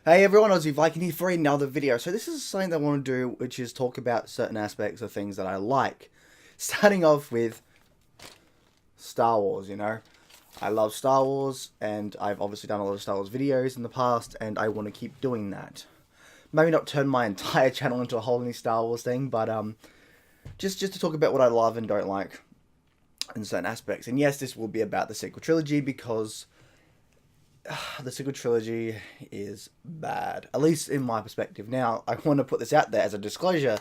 Hey everyone, Aussie Viking here for another video. So this is something that I want to do, which is talk about certain aspects of things that I like. Starting off with Star Wars, I love Star Wars, and I've obviously done a lot of Star Wars videos in the past, and I want to keep doing that. Maybe not turn my entire channel into a whole new Star Wars thing, but just to talk about what I love and don't like in certain aspects. And yes, this will be about the sequel trilogy because the sequel trilogy is bad, at least in my perspective. Now, I want to put this out there as a disclosure.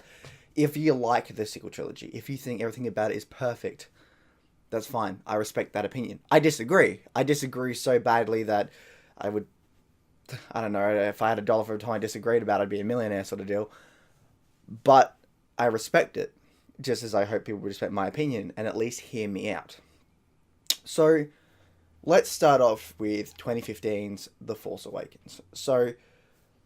If you like the sequel trilogy, if you think everything about it is perfect, that's fine. I respect that opinion. I disagree. I disagree so badly that I would, I don't know, if I had $1 for every time I disagreed about it, I'd be a millionaire sort of deal. But I respect it, just as I hope people respect my opinion and at least hear me out. So, let's start off with 2015's The Force Awakens. So,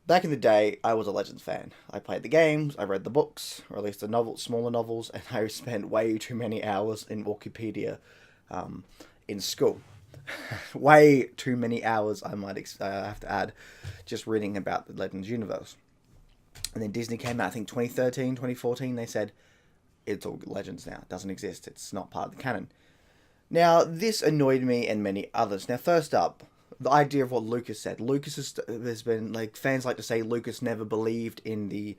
back in the day, I was a Legends fan. I played the games, I read the books, or at least the smaller novels, and I spent way too many hours in Wikipedia in school. Way too many hours, I might have to add, just reading about the Legends universe. And then Disney came out, I think 2013, 2014, they said, it's all Legends now. It doesn't exist. It's not part of the canon. Now, this annoyed me and many others. Now, first up, the idea of what Lucas said. There's been, like, fans like to say Lucas never believed in the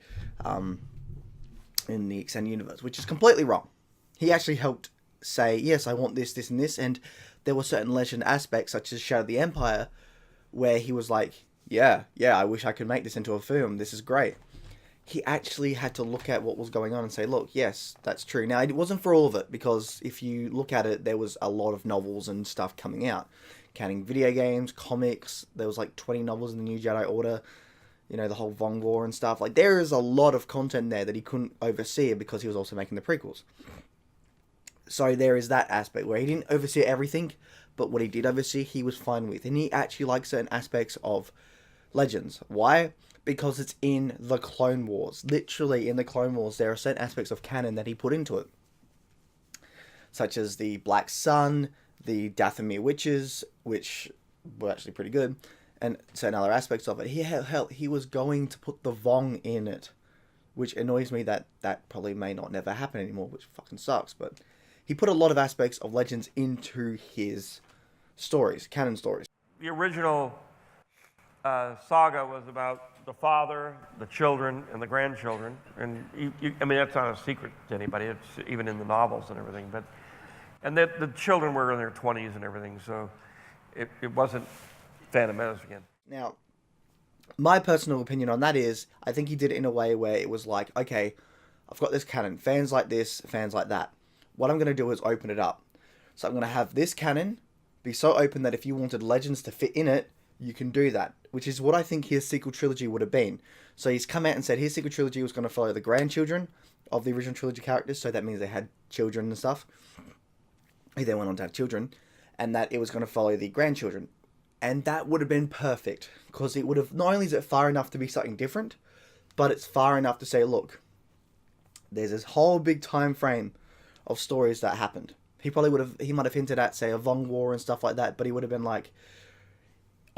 extended universe, which is completely wrong. He actually helped say, yes, I want this, this, and this, and there were certain legend aspects, such as Shadow of the Empire, where he was like, yeah, I wish I could make this into a film. This is great. He actually had to look at what was going on and say, look, yes, that's true. Now, it wasn't for all of it, because if you look at it, there was a lot of novels and stuff coming out. Counting video games, comics, there was like 20 novels in the New Jedi Order, the whole Vong War and stuff. Like, there is a lot of content there that he couldn't oversee because he was also making the prequels. So there is that aspect where he didn't oversee everything, but what he did oversee, he was fine with. And he actually liked certain aspects of Legends. Why? Because it's in the Clone Wars. Literally, in the Clone Wars, there are certain aspects of canon that he put into it. Such as the Black Sun, the Dathomir Witches, which were actually pretty good, and certain other aspects of it. He was going to put the Vong in it, which annoys me that probably may not never happen anymore, which fucking sucks, but he put a lot of aspects of Legends into his stories, canon stories. The original saga was about the father, the children, and the grandchildren. And I mean, that's not a secret to anybody. It's even in the novels and everything. And the children were in their 20s and everything, so it wasn't Phantom Menace again. Now, my personal opinion on that is, I think he did it in a way where it was like, okay, I've got this canon, fans like this, fans like that. What I'm going to do is open it up. So I'm going to have this canon be so open that if you wanted Legends to fit in it, you can do that, which is what I think his sequel trilogy would have been. So he's come out and said his sequel trilogy was going to follow the grandchildren of the original trilogy characters, so that means they had children and stuff. He then went on to have children, and that it was going to follow the grandchildren. And that would have been perfect, because it would have, not only is it far enough to be something different, but it's far enough to say, look, there's this whole big time frame of stories that happened. He might have hinted at, say, a Vong War and stuff like that, but he would have been like,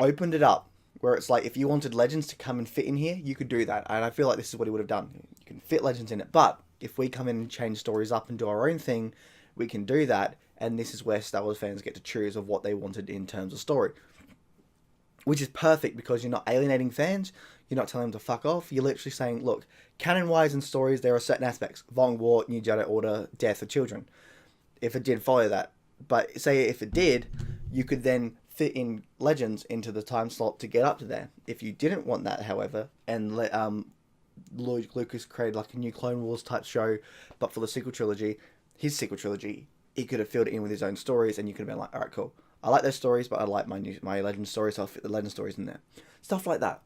opened it up, where it's like, if you wanted Legends to come and fit in here, you could do that. And I feel like this is what he would have done. You can fit Legends in it, but if we come in and change stories up and do our own thing, we can do that, and this is where Star Wars fans get to choose of what they wanted in terms of story. Which is perfect, because you're not alienating fans, you're not telling them to fuck off, you're literally saying, look, canon-wise in stories, there are certain aspects. Vong War, New Jedi Order, death of children. If it did follow that. But say if it did, you could then fit in Legends into the time slot to get up to there. If you didn't want that, however, and let Lucas create like a new Clone Wars type show, but for the sequel trilogy, his sequel trilogy, he could have filled it in with his own stories, and you could have been like, alright, cool. I like those stories, but I like my Legend stories, so I'll fit the Legend stories in there. Stuff like that.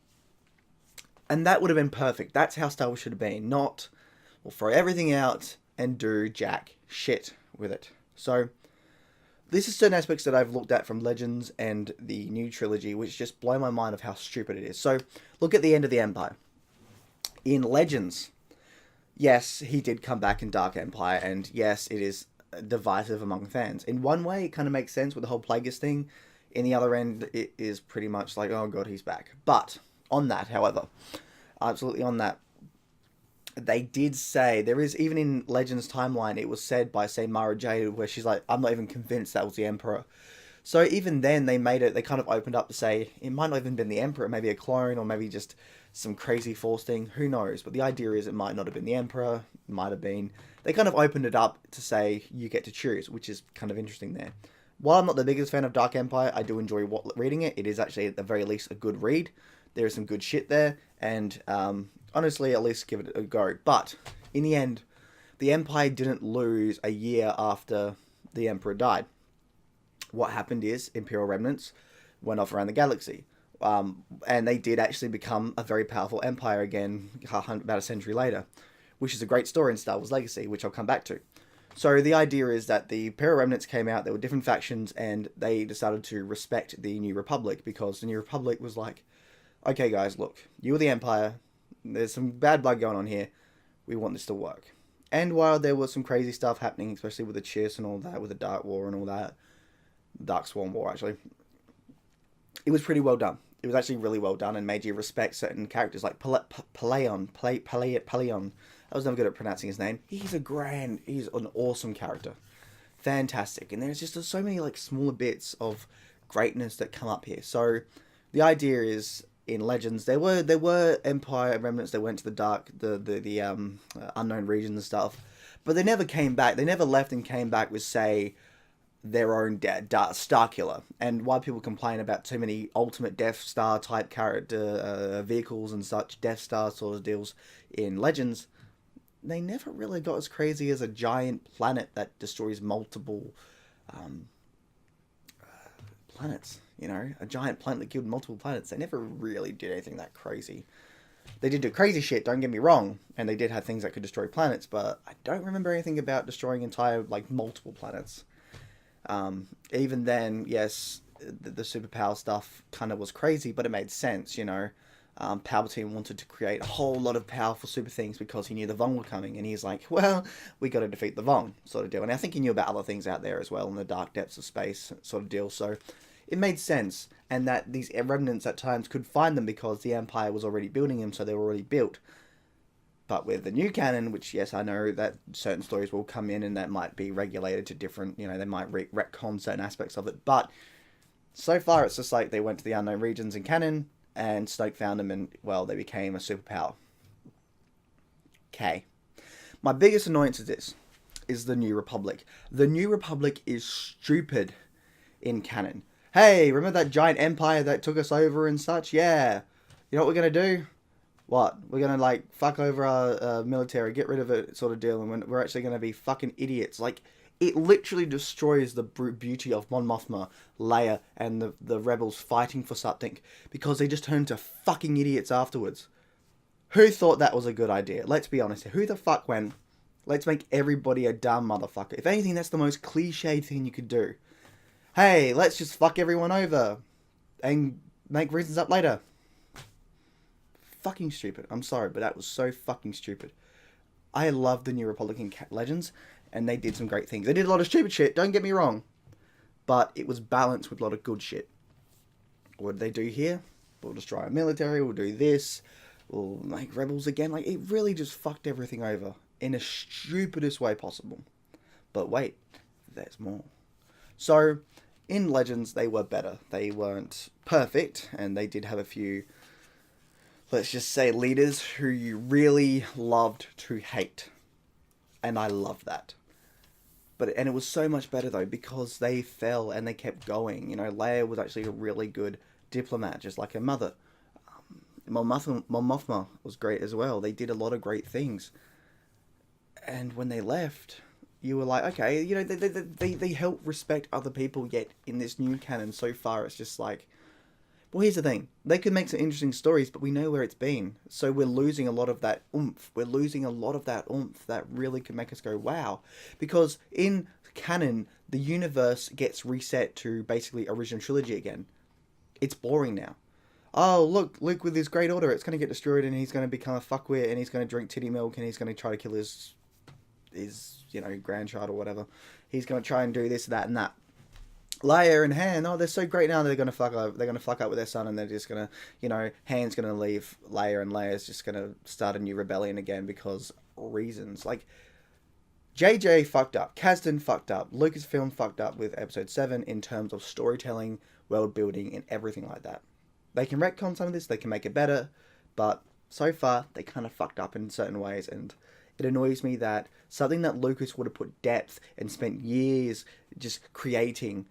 And that would have been perfect. That's how Star Wars should have been. Not, we'll throw everything out and do jack shit with it. So, this is certain aspects that I've looked at from Legends and the new trilogy, which just blow my mind of how stupid it is. So, look at the end of the Empire. In Legends, yes, he did come back in Dark Empire, and yes, it is divisive among fans. In one way, it kind of makes sense with the whole Plagueis thing. In the other end, it is pretty much like, oh god, he's back. But On that, however, absolutely on that, they did say, there is, even in Legends timeline, it was said by, say, Mara Jade, where she's like, I'm not even convinced that was the Emperor. So even then, they kind of opened up to say, it might not even been the Emperor, maybe a clone, or maybe just some crazy Force thing, who knows. But the idea is it might not have been the Emperor, it might have been, they kind of opened it up to say, you get to choose, which is kind of interesting there. While I'm not the biggest fan of Dark Empire, I do enjoy reading it. It is actually, at the very least, a good read. There is some good shit there, and honestly, at least give it a go. But in the end, the Empire didn't lose a year after the Emperor died. What happened is Imperial remnants went off around the galaxy, and they did actually become a very powerful empire again about a century later, which is a great story in Star Wars Legacy, which I'll come back to. So the idea is that the Imperial remnants came out, there were different factions, and they decided to respect the New Republic, because the New Republic was like, okay guys, look, you were the Empire, there's some bad blood going on here, we want this to work. And while there was some crazy stuff happening, especially with the Chiss and all that, with the Dark War and all that, Dark Swarm War actually, it was pretty well done. It was actually really well done and made you respect certain characters like Paleon. I was never good at pronouncing his name. He's an awesome character. Fantastic. And there's just so many like smaller bits of greatness that come up here. So the idea is, in Legends, there were Empire remnants that went to the unknown regions and stuff, but they never came back. They never left and came back with, say, their own Starkiller. And why people complain about too many ultimate Death Star type character vehicles and such, Death Star sort of deals in Legends, they never really got as crazy as a giant planet that destroys multiple planets. You know, a giant planet that killed multiple planets. They never really did anything that crazy. They did do crazy shit, don't get me wrong, and they did have things that could destroy planets, but I don't remember anything about destroying entire, like, multiple planets. Even then, yes, the superpower stuff kind of was crazy, but it made sense, you know. Palpatine wanted to create a whole lot of powerful super things because he knew the Vong were coming, and he's like, well, we got to defeat the Vong, sort of deal. And I think he knew about other things out there as well in the dark depths of space, sort of deal, so it made sense, and that these remnants at times could find them because the Empire was already building them, so they were already built. But with the new canon, which, yes, I know that certain stories will come in and that might be regulated to different, you know, they might retcon certain aspects of it, but so far it's just like they went to the unknown regions in canon, and Snoke found them, and, well, they became a superpower. Okay. My biggest annoyance is this, is the New Republic. The New Republic is stupid in canon. Hey, remember that giant empire that took us over and such? Yeah. You know what we're going to do? What? We're going to, like, fuck over our military, get rid of it, sort of deal, and we're actually going to be fucking idiots. Like, it literally destroys the beauty of Mon Mothma, Leia, and the rebels fighting for something, because they just turn into fucking idiots afterwards. Who thought that was a good idea? Let's be honest here. Who the fuck went, let's make everybody a dumb motherfucker? If anything, that's the most cliched thing you could do. Hey, let's just fuck everyone over and make reasons up later. Fucking stupid. I'm sorry, but that was so fucking stupid. I love the New Republican Legends, and they did some great things. They did a lot of stupid shit, don't get me wrong, but it was balanced with a lot of good shit. What did they do here? We'll destroy our military, we'll do this, we'll make rebels again. Like, it really just fucked everything over in the stupidest way possible. But wait, there's more. So, in Legends, they were better. They weren't perfect, and they did have a few, let's just say, leaders who you really loved to hate. And I loved that. And it was so much better, though, because they fell and they kept going. You know, Leia was actually a really good diplomat, just like her mother. Mon Mothma was great as well. They did a lot of great things. And when they left, you were like, okay, you know, they help respect other people, yet in this new canon so far, it's just like, well, here's the thing. They could make some interesting stories, but we know where it's been. So we're losing a lot of that oomph. We're losing a lot of that oomph that really could make us go, wow. Because in canon, the universe gets reset to basically original trilogy again. It's boring now. Oh, look, Luke with his great order, it's going to get destroyed and he's going to become a fuckwit and he's going to drink titty milk and he's going to try to kill his you know, grandchild or whatever. He's going to try and do this, that, and that. Leia and Han, oh, they're so great now. They're gonna fuck up. They're gonna fuck up with their son, and they're just gonna, Han's gonna leave Leia, and Leia's just gonna start a new rebellion again because reasons. Like, JJ fucked up. Kasdan fucked up. Lucasfilm fucked up with Episode 7 in terms of storytelling, world building, and everything like that. They can retcon some of this. They can make it better, but so far they kind of fucked up in certain ways, and it annoys me that something that Lucas would have put depth and spent years just creating,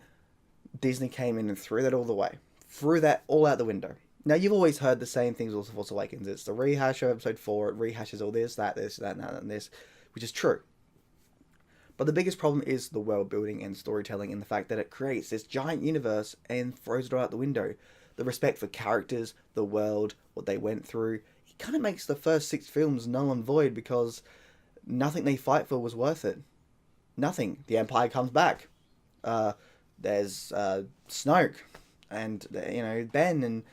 Disney came in and threw that all the way. Threw that all out the window. Now, you've always heard the same things with Force Awakens. It's the rehash of Episode 4. It rehashes all this, that, and this, which is true. But the biggest problem is the world building and storytelling, and the fact that it creates this giant universe and throws it all out the window. The respect for characters, the world, what they went through. It kind of makes the first 6 films null and void because nothing they fight for was worth it. Nothing. The Empire comes back. There's Snoke and Ben, and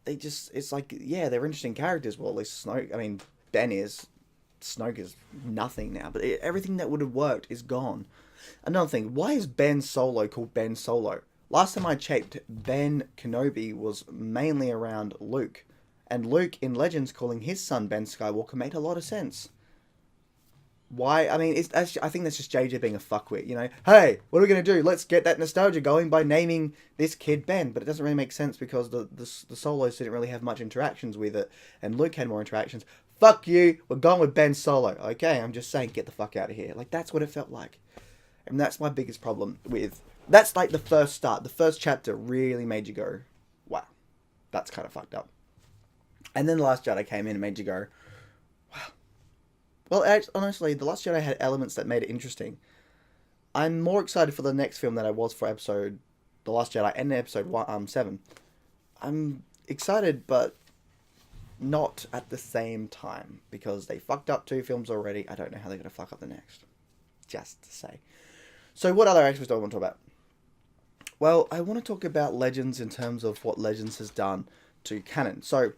they just, it's like, yeah, they're interesting characters. Well, at least Ben is. Snoke is nothing now, but everything that would have worked is gone. Another thing, why is Ben Solo called Ben Solo? Last time I checked, Ben Kenobi was mainly around Luke, and Luke in Legends calling his son Ben Skywalker made a lot of sense. Why? I mean, I think that's just JJ being a fuckwit, Hey, what are we going to do? Let's get that nostalgia going by naming this kid Ben. But it doesn't really make sense because the Solos didn't really have much interactions with it, and Luke had more interactions. Fuck you, we're going with Ben Solo. Okay, I'm just saying, get the fuck out of here. Like, that's what it felt like. And that's my biggest problem with... That's like the first start. The first chapter really made you go, wow, that's kind of fucked up. And then The Last Jedi came in and made you go, wow. Well, honestly, The Last Jedi had elements that made it interesting. I'm more excited for the next film than I was for The Last Jedi and Episode 7. I'm excited, but not at the same time, because they fucked up 2 films already. I don't know how they're going to fuck up the next. Just to say. So what other aspects do I want to talk about? Well, I want to talk about Legends in terms of what Legends has done to canon. So,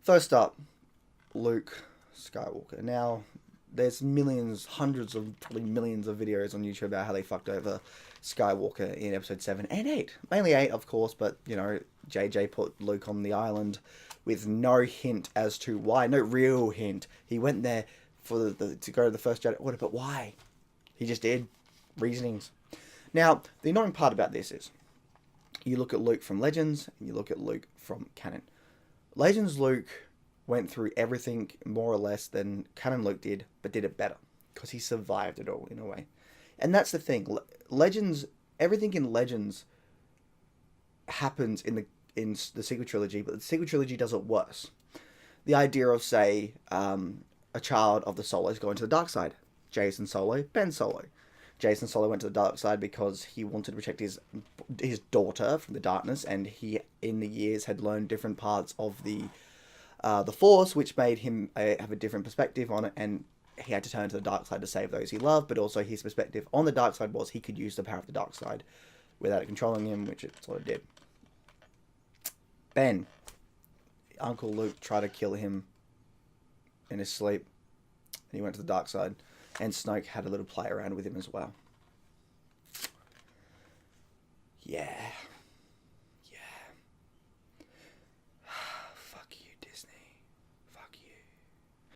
first up, Luke Skywalker. Now, there's millions, hundreds of, probably millions of videos on YouTube about how they fucked over Skywalker in Episode 7 and 8. Mainly 8, of course, but, JJ put Luke on the island with no hint as to why. No real hint. He went there to go to the first Jedi Order, but why? He just did. Reasonings. Now, the annoying part about this is, you look at Luke from Legends, and you look at Luke from canon. Legends Luke went through everything more or less than canon Luke did, but did it better, because he survived it all, in a way. And that's the thing. Legends, everything in Legends happens in the sequel trilogy, but the sequel trilogy does it worse. The idea of, say, a child of the Solos going to the dark side. Jason Solo, Ben Solo. Jason Solo went to the dark side because he wanted to protect his daughter from the darkness, and he, in the years, had learned different parts of the Force, which made him have a different perspective on it, and he had to turn to the dark side to save those he loved, but also his perspective on the dark side was he could use the power of the dark side without it controlling him, which it sort of did. Ben. Uncle Luke tried to kill him in his sleep, and he went to the dark side. And Snoke had a little play around with him as well. Yeah.